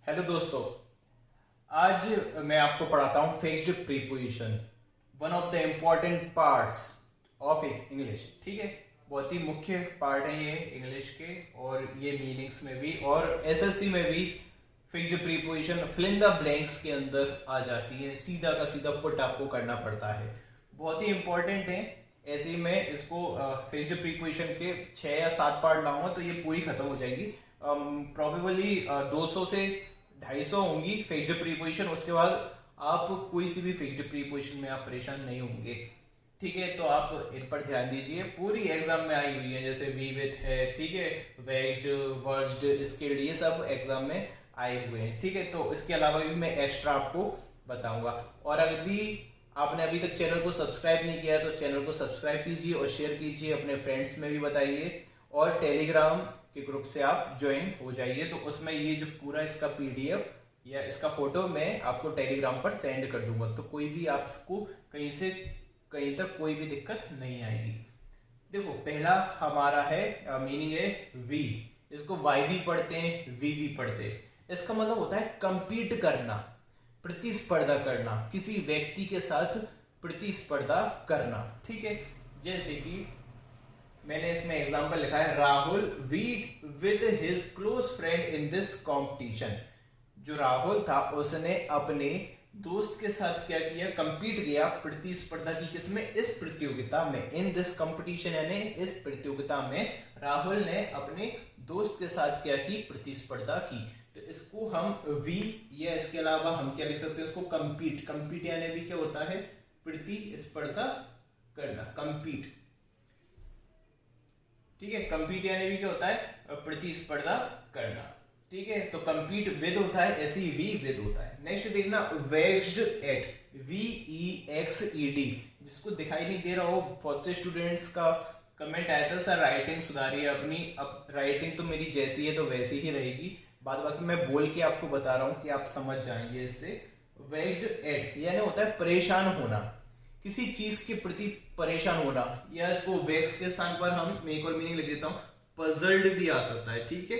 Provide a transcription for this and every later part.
Hello दोस्तों, आज मैं आपको पढ़ाता हूँ fixed preposition, one of the important parts of English. ठीक है, बहुत ही मुख्य पार्ट है ये इंग्लिश के, और ये मीनिंग्स में भी और एसएससी में भी fixed preposition fill in the blanks के अंदर आ जाती है। सीधा का सीधा पुट आपको करना पड़ता है, बहुत ही इंपॉर्टेंट है। ऐसे ही मैं इसको फिक्स्ड प्रीपोजिशन के 6 या 7 पार्ट लाऊंगा तो ये पूरी खत्म हो जाएगी। प्रोबेबली 200 से 250 होंगी फिक्स्ड प्रीपोजिशन। उसके बाद आप कोई सी भी फिक्स्ड प्रीपोजिशन में आप परेशान नहीं होंगे। ठीक है, तो आप इन पर ध्यान दीजिए, पूरी एग्जाम में आई हुई है, जैसे वी विथ है, ठीक है, वेक्स्ड, वर्स्ड, स्किल्ड, ये सब एग्जाम में आए हुए हैं। ठीक है, तो इसके अलावा भी मैं एक्स्ट्रा आपको बताऊंगा। और यदि आपने अभी तक चैनल को सब्सक्राइब नहीं किया तो चैनल को सब्सक्राइब कीजिए और शेयर कीजिए, अपने फ्रेंड्स में भी बताइए, और टेलीग्राम के ग्रुप से आप ज्वाइन हो जाइए। तो उसमें ये जो पूरा इसका पीडीएफ या इसका फोटो मैं आपको टेलीग्राम पर सेंड कर दूंगा, तो कोई भी आपको कहीं से कहीं तक कोई भी दिक्कत नहीं आएगी। देखो, पहला हमारा है मीनिंग है वी, इसको वाई भी पढ़ते हैं, वी भी पढ़ते हैं। इसका मतलब होता है कंपीट करना, प्रतिस्पर्धा करना, किसी व्यक्ति के साथ प्रतिस्पर्धा करना। ठीक है, जैसे कि मैंने इसमें एग्जांपल लिखा है, Rahul wheat with his close friend in this competition. जो राहुल था उसने अपने दोस्त के साथ क्या किया, कंपीट किया, प्रतिस्पर्धा की, किसमें, इस प्रतियोगिता में। इन दिस कंपटीशन यानी इस प्रतियोगिता में राहुल ने अपने दोस्त के साथ क्या की, प्रतिस्पर्धा की। तो इसको हम वी या इसके अलावा हम क्या लिख सकते हैं, उसको कंपीट। कंपीट यानी भी क्या होता है, प्रतिस्पर्धा करना, कंपीट। ठीक है, कंपीट यानी भी क्या होता है, प्रतिस्पर्धा करना। ठीक है, तो कंपीट विद होता है, ऐसे ही वी विद होता है। नेक्स्ट देखना, वेक्स्ड एट, VEXED, जिसको दिखाई नहीं दे रहा हो, बहुत से स्टूडेंट्स का कमेंट आया था, सर राइटिंग सुधारिए अपनी। अब राइटिंग तो मेरी जैसी है तो वैसी ही रहेगी, बाद बाकी मैं बोल के आपको बता रहा हूं कि आप समझ जाएंगे इससे। वेक्स्ड एट यानी होता है परेशान होना, किसी चीज के प्रति परेशान होना, या इसको वेक्स के स्थान पर हम एक और मीनिंग लिख देता हूं, पजल्ड भी आ सकता है। ठीक है,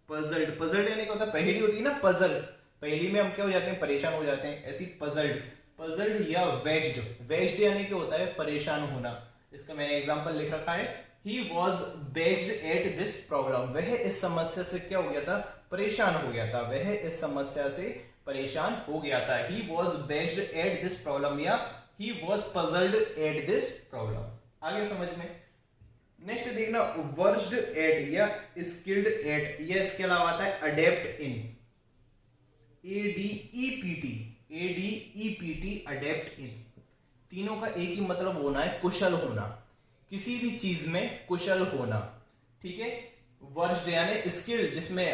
पजल्ड, पजल्ड यानी क्या होता है, पहेली होती है ना, पजल, पहेली में हम क्या हो जाते हैं, परेशान हो जाते हैं, ऐसी पजल्ड, पजल्ड या वेक्स्ड। वेक्स्ड यानी क्या होता है, परेशान होना। इसका मैंने एग्जांपल लिख रखा है, he was vexed at this problem, वह इस समस्या से क्या हो गया था, परेशान हो गया था, वह इस समस्या से परेशान हो गया था। He was vexed at this problem या he was puzzled at this problem। आगे समझ में। नेक्स्ट देखना, वर्स्ड एट या स्किल्ड एट, या इसके अलावा आता है अडेप्ट इन, ADEPT, अडेप्ट इन। तीनों का एक ही मतलब होना है, कुशल होना, किसी भी चीज में कुशल होना। ठीक है, वर्स्ड यानी स्किल्ड, जिसमें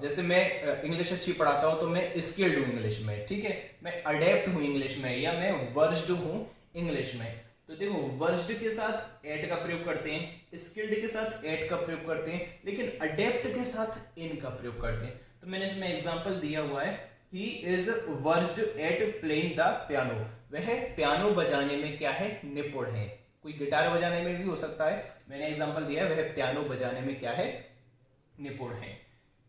जैसे मैं इंग्लिश अच्छी पढ़ाता हूं तो मैं स्किल्ड हूं इंग्लिश में। ठीक है, मैं अडेप्ट हूं इंग्लिश में, या मैं वर्स्ड हूं इंग्लिश में। तो देखो, वर्स्ड के साथ एट का प्रयोग करते हैं, स्किल्ड के साथ एट का प्रयोग करते हैं, लेकिन अडेप्ट के साथ इन का प्रयोग करते हैं। तो मैंने इसमें एग्जांपल दिया हुआ है, he is versed eight playing the piano, वह पियानो बजाने में क्या है, निपुण है। कोई गिटार बजाने में भी हो सकता है, मैंने एग्जांपल दिया है, वह पियानो बजाने में क्या है, निपुण है।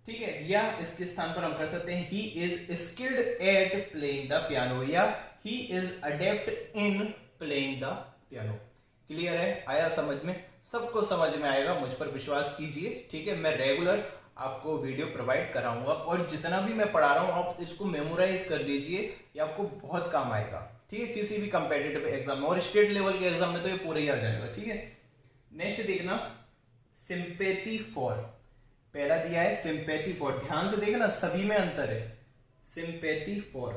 ठीक है, या इसके स्थान पर हम कर सकते हैं, he is skilled at playing the piano, या he is adept in playing the piano. Clear है, आया समझ में, सबको समझ में आएगा, मुझ पर विश्वास कीजिए। ठीक है, मैं रेगुलर आपको वीडियो प्रोवाइड कराऊंगा, और जितना भी मैं पढ़ा रहा हूं आप इसको मेमोराइज कर लीजिए, ये आपको बहुत काम आएगा। ठीक है, किसी भी कंपेटिटिव एग्जाम में, और स्टेट लेवल के एग्जाम में तो ये पूरा ही आ जाएगा। ठीक है, नेक्स्ट देखना, सिंपैथी फॉर, पहला दिया है सिंपैथी फॉर, ध्यान से देखना सभी में अंतर है। सिंपैथी फॉर,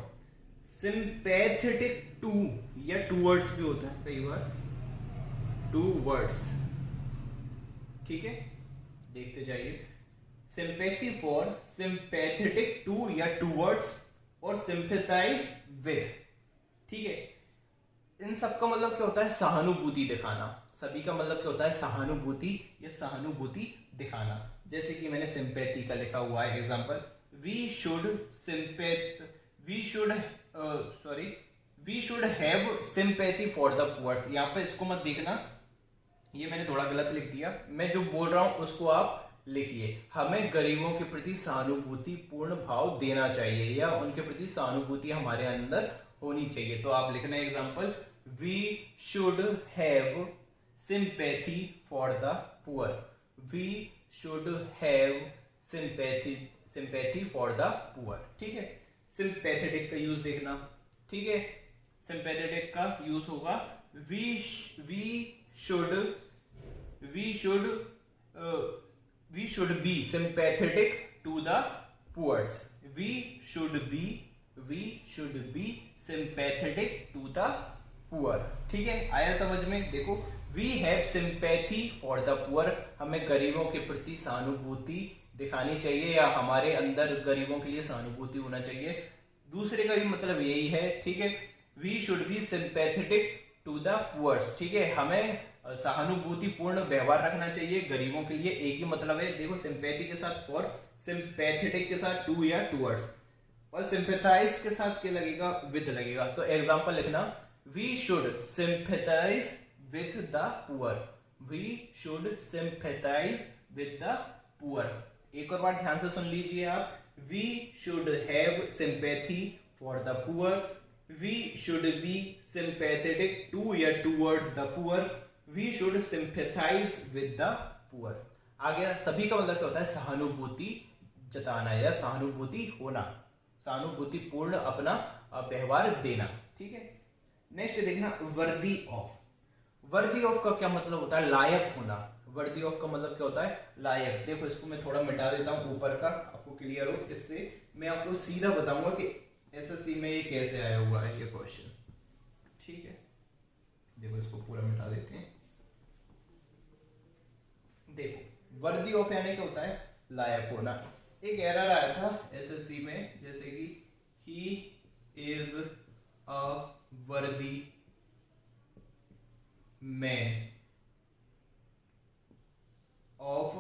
सिंपैथेटिक टू, या टूवर्ड्स भी होता है कई बार, टूवर्ड्स। ठीक है, देखते जाइए, सिंपैथी फॉर, सिंपैथेटिक टू या टूवर्ड्स, और सिंपैथाइज विद। ठीक है, इन सब का मतलब क्या होता है, सहानुभूति दिखाना। सभी का मतलब क्या होता है, सहानुभूति या सहानुभूति दिखाना। जैसे कि मैंने सिंपैथी का लिखा हुआ है example, we should have sympathy for the poors. यहाँ पे इसको मत देखना, ये मैंने थोड़ा गलत लिख दिया, मैं जो बोल रहा हूं उसको आप लिखिए। हमें गरीबों के प्रति सहानुभूति पूर्ण भाव देना चाहिए या उनके प्रति सहानुभूति हमारे अंदर होनी चाहिए। तो आप लिखना example, we should have sympathy for the poor. We should have sympathy for the poor. ठीक है, सिंपैथेटिक का यूज देखना। ठीक है, सिंपैथेटिक का यूज होगा we should be sympathetic to the poor। we should be sympathetic to the poor। ठीक है, आया समझ में? देखो, we have sympathy for the poor, हमें गरीबों के प्रति सहानुभूति दिखानी चाहिए या हमारे अंदर गरीबों के लिए सहानुभूति होना चाहिए। दूसरे का भी मतलब यही है। ठीक है, we should be sympathetic to the poor। ठीक है, हमें सहानुभूति पूर्ण व्यवहार रखना चाहिए गरीबों के लिए। एक ही मतलब है। देखो, सिंपैथी के साथ फॉर, सिंपैथेटिक के साथ टू या टूवर्ड्स, और सिंपैथाइज के साथ क्या लगेगा? विद लगेगा। तो एग्जांपल लिखना, we should sympathise with the poor. We should sympathise with the poor. एक और बार ध्यान से सुन लीजिए आप, we should have sympathy for the poor. We should be sympathetic to या towards the poor. We should sympathise with the poor. आ गया? सभी का मतलब क्या होता है? सहानुभूति जताना या सहानुभूति होना, सहानुभूति पूर्ण अपना व्यवहार देना। ठीक है, नेक्स्ट देखना, वर्दी ऑफ। वर्दी ऑफ का क्या मतलब होता है? लायक होना। वर्दी ऑफ का मतलब क्या होता है? लायक। देखो, इसको मैं थोड़ा मिटा देता हूं ऊपर का, आपको क्लियर हो। इससे मैं आपको सीधा बताऊंगा कि एसएससी में ये कैसे आया हुआ है ये क्वेश्चन। ठीक है, देखो इसको पूरा मिटा देते हैं। देखो, वर्दी ऑफ यानी क्या होता है? लायक होना। एक एरर आया था एसएससी में, जैसे कि ही इज अ वर्दी man of,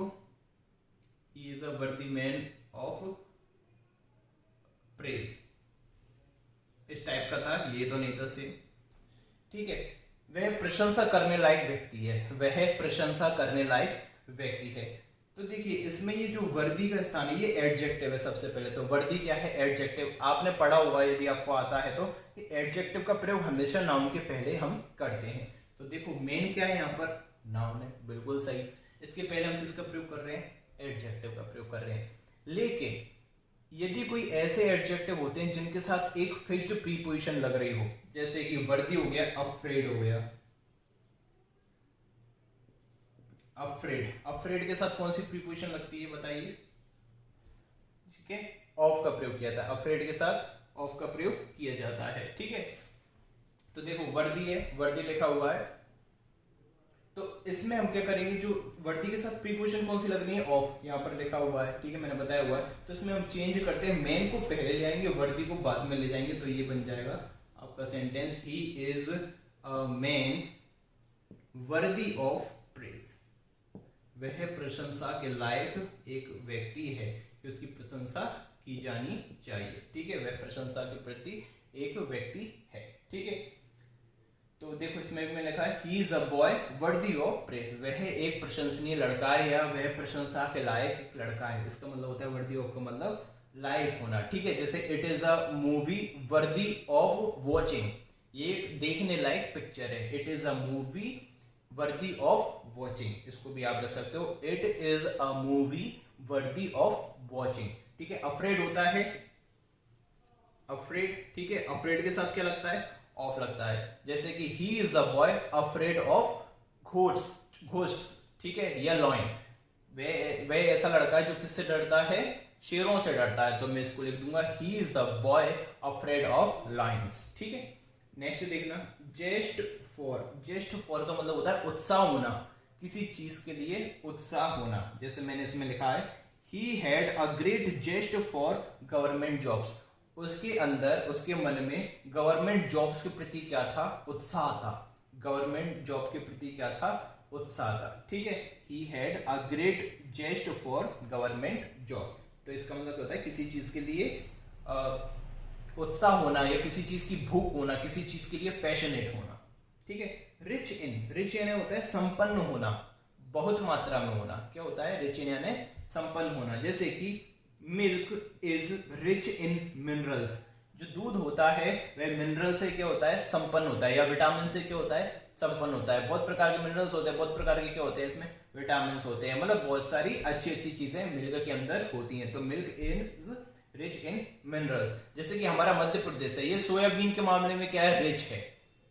he is a वर्दी मैन ऑफ प्रेज। इस टाइप का था, ये तो नहीं था सेम। ठीक है, वह प्रशंसा करने लायक व्यक्ति है। वह प्रशंसा करने लायक व्यक्ति है। तो देखिए, इसमें ये जो वर्दी का स्थान है, ये एडजेक्टिव है। सबसे पहले तो वर्दी क्या है? एडजेक्टिव। आपने पढ़ा होगा, यदि आपको आता है तो, कि एडजेक्टिव का प्रयोग हमेशा नाउन के पहले हम करते हैं। तो देखो, मेन क्या है यहाँ पर? नाउन है, बिल्कुल सही। इसके पहले हम किसका प्रयोग कर रहे हैं? एडजेक्टिव का प्रयोग कर रहे हैं। लेकिन यदि कोई ऐसे एडजेक्टिव होते हैं जिनके साथ एक फिक्स्ड प्रीपोजिशन लग रही हो, जैसे कि वर्दी हो गया, अफ्रेड हो गया। अफ्रेड के साथ कौन सी प्रीपोजिशन लगती है बताइए? ठीक है, ऑफ का प्रयोग किया था। अफ्रेड के साथ ऑफ का प्रयोग किया जाता है। ठीक है, तो देखो, वर्दी है, वर्दी लिखा हुआ है। तो इसमें हम क्या करेंगे? जो वर्दी के साथ प्रीपोजिशन कौन सी लगनी है? ऑफ, यहाँ पर लिखा हुआ है। ठीक है, मैंने बताया हुआ है। तो इसमें हम चेंज करते हैं, मैन को पहले ले आएंगे, वर्दी को बाद में ले जाएंगे। तो ये बन जाएगा आपका sentence, he is a man worthy of praise. वह प्रशंसा के लायक एक व्यक्ति है कि उसकी प्रशंसा की जानी चाहिए। ठीक है, वह प्रशंसा के प्रति एक व्यक्ति है। ठीक है, तो देखो, इसमें भी मैंने लिखा है, he is a boy worthy of praise. वह एक प्रशंसनीय लड़का है या वह प्रशंसा के लायक एक लड़का है। इसका मतलब होता है वर्दी ऑफ का मतलब लायक होना। ठीक है, जैसे it is a movie worthy of watching. ये देखने लायक पिक्चर है। It is a movie worthy of watching. इसको भी आप रख सकते हो, it is a movie worthy of watching. ठीक है, अफ्रेड होता है, अफ्रेड। ठीक है, अफ्रेड के साथ क्या लगता है? ऑफ लगता है। जैसे कि he is a boy afraid of ghosts. ठीक है, या लॉइन। वह ऐसा लड़का है जो किससे डरता है? शेरों से डरता है। तो मैं इसको लिख दूंगा, he is the boy afraid of Lions. ठीक है, नेक्स्ट देखना, जेस्ट फॉर। जेस्ट फॉर का मतलब होता है उत्साह होना, किसी चीज के लिए उत्साह होना। जैसे मैंने इसमें लिखा है, he had a great zest for government jobs. उसके अंदर, उसके मन में गवर्नमेंट जॉब्स के प्रति क्या था? उत्साह था। गवर्नमेंट जॉब के प्रति क्या था? उत्साह था। ठीक है, he had a great zest for government job. तो इसका मतलब क्या होता है? किसी चीज के लिए उत्साह होना या किसी चीज की भूख होना, किसी चीज के लिए पैशनेट होना। ठीक है, रिच इन। रिच यानी होता है संपन्न होना, बहुत मात्रा में होना। क्या होता है? रिच इन यानी संपन्न होना। जैसे कि milk is rich in minerals, जो दूध होता है वह मिनरल से क्या होता है, संपन्न होता है, या विटामिन से क्या होता है, संपन्न होता है। बहुत प्रकार के मिनरल्स होते हैं, बहुत प्रकार के क्या होते हैं, इसमें विटामिन होते हैं, मतलब बहुत सारी अच्छी अच्छी चीजें मिल्क के अंदर होती हैं। तो milk is rich in minerals. जैसे कि हमारा मध्य प्रदेश है, ये सोयाबीन के मामले में क्या है, रिच है,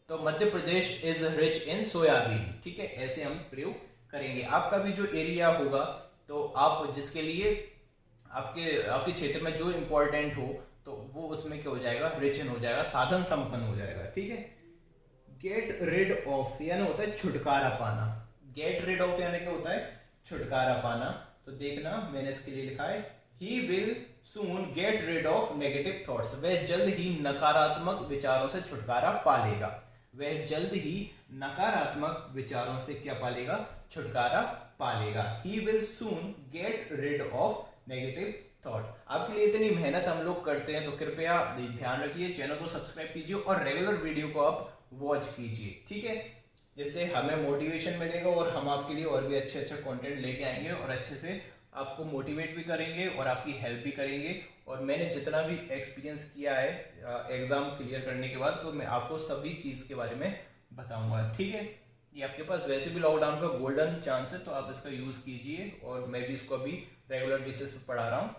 तो Madhya Pradesh is rich in soybean. ठीक है, ऐसे हम प्रयोग करेंगे। आपका भी जो एरिया होगा, तो आप जिसके लिए आपके क्षेत्र में जो इंपॉर्टेंट हो, तो वो उसमें क्या हो जाएगा, रिच इन हो जाएगा, साधन संपन्न हो जाएगा। ठीक है, गेट रिड ऑफ यानी होता है छुटकारा पाना। गेट रिड ऑफ यानी क्या होता है, छुटकारा पाना। तो देखना मैंने इसके लिए लिखा है, he will soon get rid of negative thoughts, वह जल्द ही नकारात्मक विचारों से छुटकारा पा लेगा। वह जल्द ही नकारात्मक विचारों से क्या पालेगा, छुटकारा पालेगा। He will soon get rid of negative thought. आपके लिए इतनी मेहनत हम लोग करते हैं, तो कृपया ध्यान रखिए, चैनल को सब्सक्राइब कीजिए और रेगुलर वीडियो को आप वॉच कीजिए। ठीक है, जिससे हमें मोटिवेशन मिलेगा और हम आपके लिए और भी अच्छे अच्छे कंटेंट लेके आएंगे और अच्छे से आपको मोटिवेट भी करेंगे और आपकी हेल्प भी करेंगे। और मैंने जितना भी एक्सपीरियंस किया है एग्जाम क्लियर करने के बाद, तो मैं आपको सभी चीज़ के बारे में बताऊंगा। ठीक है, ये आपके पास वैसे भी लॉकडाउन का गोल्डन चांस है, तो आप इसका यूज़ कीजिए, और मैं भी इसको अभी रेगुलर बेसिस पे पढ़ा रहा हूँ।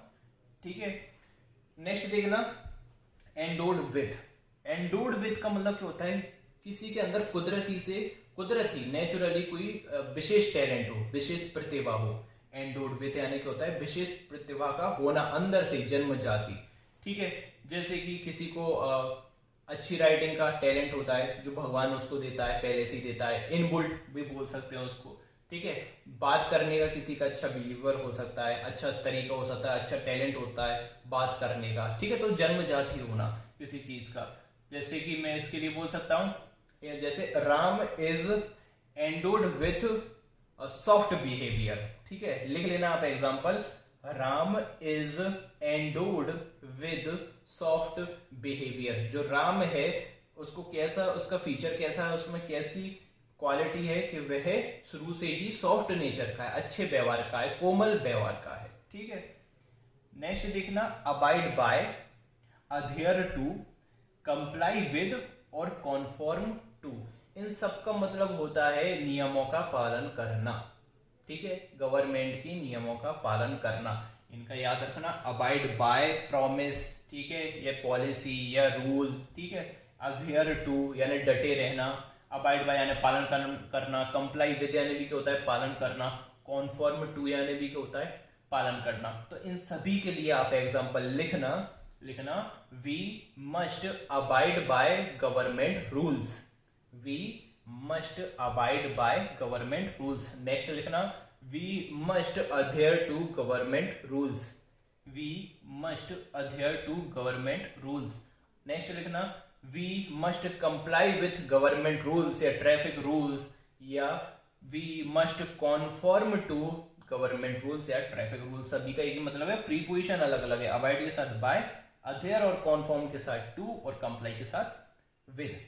ठीक है, नेक्स्ट देखना, एंडोड विथ। एंडोड विथ का मतलब क्या होता है, किसी के अंदर कुदरती नेचुरली कोई विशेष टैलेंट हो, विशेष प्रतिभा हो। एंडोड विथ यानी क्या होता है, विशेष प्रतिभा का होना, अंदर से जन्म जाति। ठीक है, जैसे कि किसी को अच्छी राइटिंग का टैलेंट होता है, जो भगवान उसको देता है, पहले से ही देता है, इनबुल्ट भी बोल सकते हैं उसको। ठीक है, बात करने का किसी का अच्छा बिलीवर हो सकता है, अच्छा तरीका हो सकता है, अच्छा टैलेंट होता है बात करने का। ठीक है, तो जन्मजाति होना किसी चीज का। जैसे कि मैं इसके लिए बोल सकता हूँ, जैसे Ram is endowed with soft behaviour. ठीक है, लिख लेना आप example, Ram is endowed with soft behaviour. जो राम है उसको कैसा, उसका फीचर कैसा है, उसमें कैसी क्वालिटी है कि वह शुरू से ही सॉफ्ट नेचर का है, अच्छे व्यवहार का है, कोमल व्यवहार का है। ठीक है, नेक्स्ट देखना, abide by, adhere to, comply with और कॉन्फॉर्म टू। इन सब का मतलब होता है नियमों का पालन करना। ठीक है, गवर्नमेंट की नियमों का पालन करना, इनका याद रखना। अबाइड बाय प्रॉमिस, ठीक है, या पॉलिसी या रूल। ठीक है, अधेयर टू यानी डटे रहना, अबाइड बाय यानी पालन करना, कंप्लाई विद यानी भी क्या होता है, पालन करना, कॉन्फॉर्म टू यानी भी क्या होता है, पालन करना। तो इन सभी के लिए आप एग्जांपल लिखना, we must abide by government rules. We must abide by government rules. Next लिखना, we must adhere to government rules. We must adhere to government rules. Next लिखना, we must comply with government rules या traffic rules, या we must conform to government rules या traffic rules. सभी का एक ही मतलब है, प्रीपोजिशन अलग अलग है। अवॉइड के साथ बाय, अधेयर और कॉन्फॉर्म के साथ टू, और कंप्लाई के साथ विद।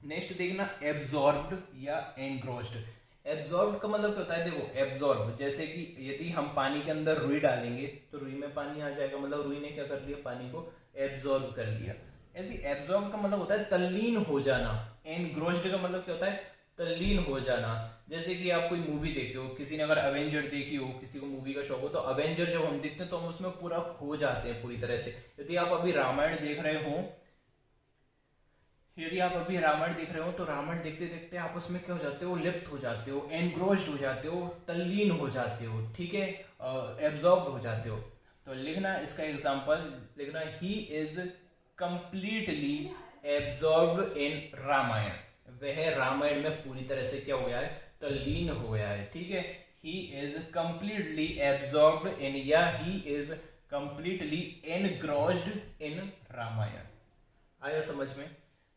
नेक्स्ट देखना, एब्जॉर्ब्ड या एनग्रोस्ड। एब्जॉर्ब का मतलब क्या होता है, देखो एब्जॉर्ब, जैसे कि यदि हम पानी के अंदर रुई डालेंगे तो रुई में पानी आ जाएगा, मतलब रुई ने क्या कर लिया, पानी को एब्जॉर्ब कर लिया। ऐसी एब्जॉर्ब का मतलब होता है तल्लीन हो जाना। एनग्रोस्ड का मतलब क्या होता है, तल्लीन हो जाना। जैसे कि आप कोई मूवी देखते हो, किसी ने अगर अवेंजर देखी हो, किसी को मूवी का शौक हो, तो अवेंजर जब हम देखते हैं तो हम उसमें पूरा खो जाते हैं पूरी तरह से। यदि आप अभी रामायण देख रहे हो, तो रामायण देखते देखते आप उसमें क्या हो जाते हो, लिप्त हो जाते हो, एनग्रोस्ड हो जाते हो, तल्लीन हो जाते हो। ठीक है, एब्जॉर्ब हो जाते हो। तो लिखना, इसका एग्जांपल लिखना, he is completely absorbed in Ramayana. वह रामायण में पूरी तरह से क्या हो गया है, तल्लीन हो गया है। ठीक है, ही इज कंप्लीटली एब्जॉर्ब्ड इन, या ही इज कंप्लीटली एनग्रोस्ड इन रामायण। आया समझ में?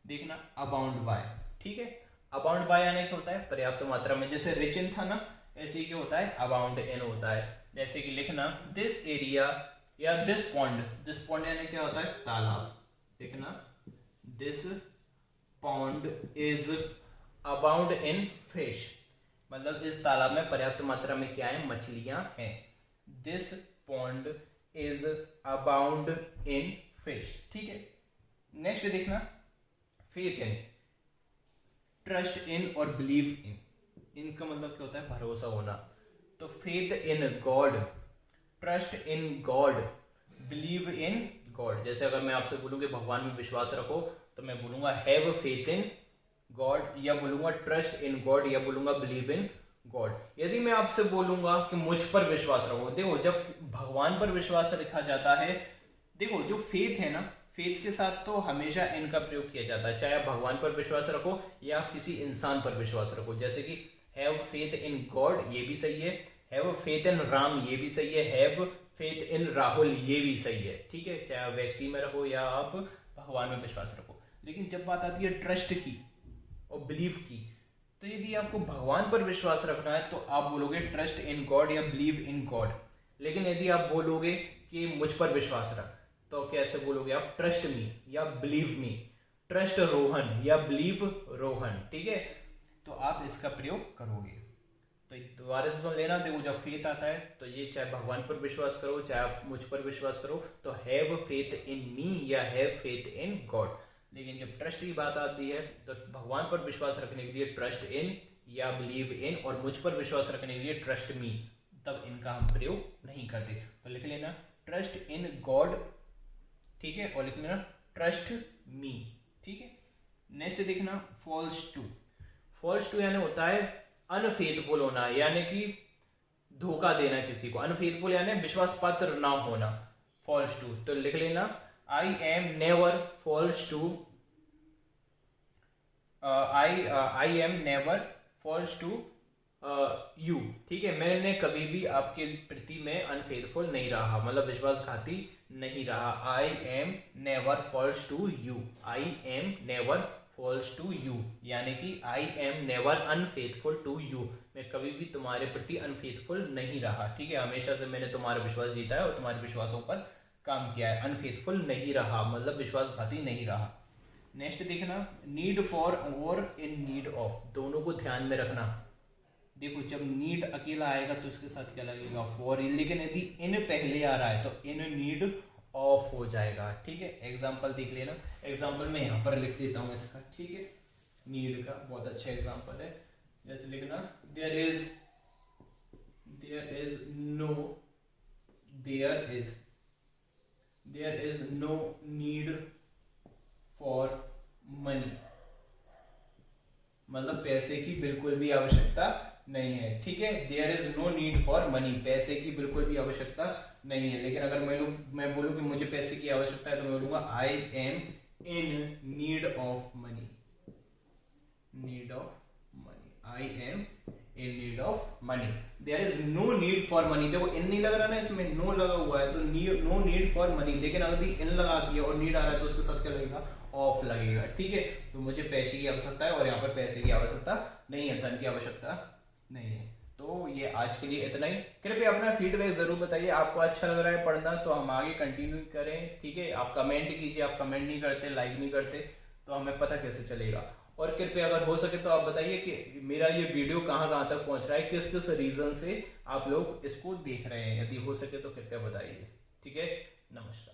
देखना, अबाउंड बाय। ठीक है, अबाउंड बाय यानी क्या होता है, पर्याप्त मात्रा में। जैसे रिच इन था ना, ऐसे ही क्या होता है, अबाउंड इन होता है। जैसे कि लिखना, दिस एरिया या दिस पॉन्ड। दिस पॉन्ड यानी क्या होता है, तालाब। लिखना, this pond is abound in fish, मतलब इस तालाब में पर्याप्त मात्रा में क्या है, मछलियां हैं। This pond is abound in fish. ठीक है, नेक्स्ट देखना, फेथ इन, ट्रस्ट इन और बिलीव इन। इनका मतलब क्या होता है? भरोसा होना। तो faith in God, trust in God, believe in God. जैसे अगर मैं आपसे बोलूँ कि भगवान में विश्वास रखो, तो मैं बोलूंगा हैव फेथ इन गॉड, या बोलूंगा ट्रस्ट इन गॉड, या बोलूंगा बिलीव इन गॉड। यदि मैं आपसे बोलूंगा कि मुझ पर विश्वास रखो, देखो जब भगवान पर विश्वास रखा जाता है, देखो जो फेथ है ना, फेथ के साथ तो हमेशा इन का प्रयोग किया जाता है, चाहे आप भगवान पर विश्वास रखो या आप किसी इंसान पर विश्वास रखो। जैसे कि हैव फेथ इन गॉड, ये भी सही है, हैव फेथ इन राम, ये भी सही है, हैव फेथ इन राहुल, ये भी सही है। ठीक है, चाहे आप व्यक्ति में रखो या आप भगवान में विश्वास रखो। लेकिन जब बात आती है ट्रस्ट की और बिलीव की, तो यदि आपको भगवान पर विश्वास रखना है तो आप बोलोगे ट्रस्ट इन गॉड या बिलीव इन गॉड। लेकिन यदि आप बोलोगे कि मुझ पर विश्वास रख, तो कैसे बोलोगे आप? ट्रस्ट मी या बिलीव मी, ट्रस्ट रोहन या बिलीव रोहन। ठीक है, तो आप इसका प्रयोग करोगे। तो दोबारा से सुन लेना, देखो जब फेथ आता है तो ये चाहे भगवान पर विश्वास करो चाहे आप मुझ पर विश्वास करो, तो हैव फेथ इन मी या हैव फेथ इन गॉड। लेकिन जब ट्रस्ट की बात आती है तो भगवान पर विश्वास रखने के लिए ट्रस्ट इन या बिलीव इन, और मुझ पर विश्वास रखने के लिए ट्रस्ट मी, तब इनका हम प्रयोग नहीं करते। तो लिख लेना ट्रस्ट इन गॉड, ठीक है, और लिख लेना ट्रस्ट मी। ठीक है, नेक्स्ट देखना फॉल्स टू। फॉल्स टू यानी होता है अनफेथफुल होना, यानी कि धोखा देना किसी को। अनफेथफुल यानी विश्वास पात्र ना होना, फॉल्स टू। तो लिख लेना I am never false to I am never false to you। ठीक है, मैंने कभी भी आपके प्रति में अनफेथफुल नहीं रहा, मतलब विश्वासघाती नहीं रहा। I am never false to you, I am never false to you, यानी कि I am never unfaithful to you, मैं कभी भी तुम्हारे प्रति अनफेथफुल नहीं रहा। ठीक है, हमेशा से मैंने तुम्हारा विश्वास जीता है और तुम्हारे विश्वासों पर काम किया है। अनफेथफुल नहीं रहा मतलब विश्वासघाती नहीं रहा। नेक्स्ट देखना नीड फॉर और इन नीड ऑफ, दोनों को ध्यान में रखना। देखो जब नीड अकेला आएगा तो इसके साथ क्या लगेगा? फॉर। लेकिन यदि इन पहले आ रहा है तो इन नीड ऑफ हो जाएगा। ठीक है, एग्जाम्पल देख लेना। एग्जाम्पल मैं यहाँ पर लिख देता हूँ इसका। ठीक है, नीड का बहुत अच्छा एग्जाम्पल है। जैसे लिखना there is no need for money, मतलब पैसे की बिल्कुल भी आवश्यकता नहीं है। ठीक है, there is no need for money, पैसे की बिल्कुल भी आवश्यकता नहीं है। लेकिन अगर मैं बोलूँ कि मुझे पैसे की आवश्यकता है तो मैं बोलूंगा I am in need of money, need of money, I am in need of money. There is no need for money, देखो इन नहीं लग रहा ना, इसमें नो लगा हुआ है तो नो नीड फॉर मनी। लेकिन अगर इन लगा दिया और नीड आ रहा है तो उसके साथ क्या लगेगा? ऑफ लगेगा। ठीक है, तो मुझे पैसे की आवश्यकता है और यहाँ पर पैसे की आवश्यकता नहीं है, धन की आवश्यकता नहीं है। तो ये आज के लिए इतना ही। कृपया अपना फीडबैक जरूर बताइए, आपको अच्छा लग रहा है पढ़ना तो हम आगे कंटिन्यू करें। ठीक है, आप कमेंट कीजिए, आप कमेंट नहीं करते, लाइक नहीं करते तो हमें पता कैसे चलेगा। और कृपया अगर हो सके तो आप बताइए कि मेरा ये वीडियो कहाँ कहाँ तक पहुँच रहा है, किस किस रीजन से आप लोग इसको देख रहे हैं। यदि हो सके तो कृपया बताइए। ठीक है, नमस्कार।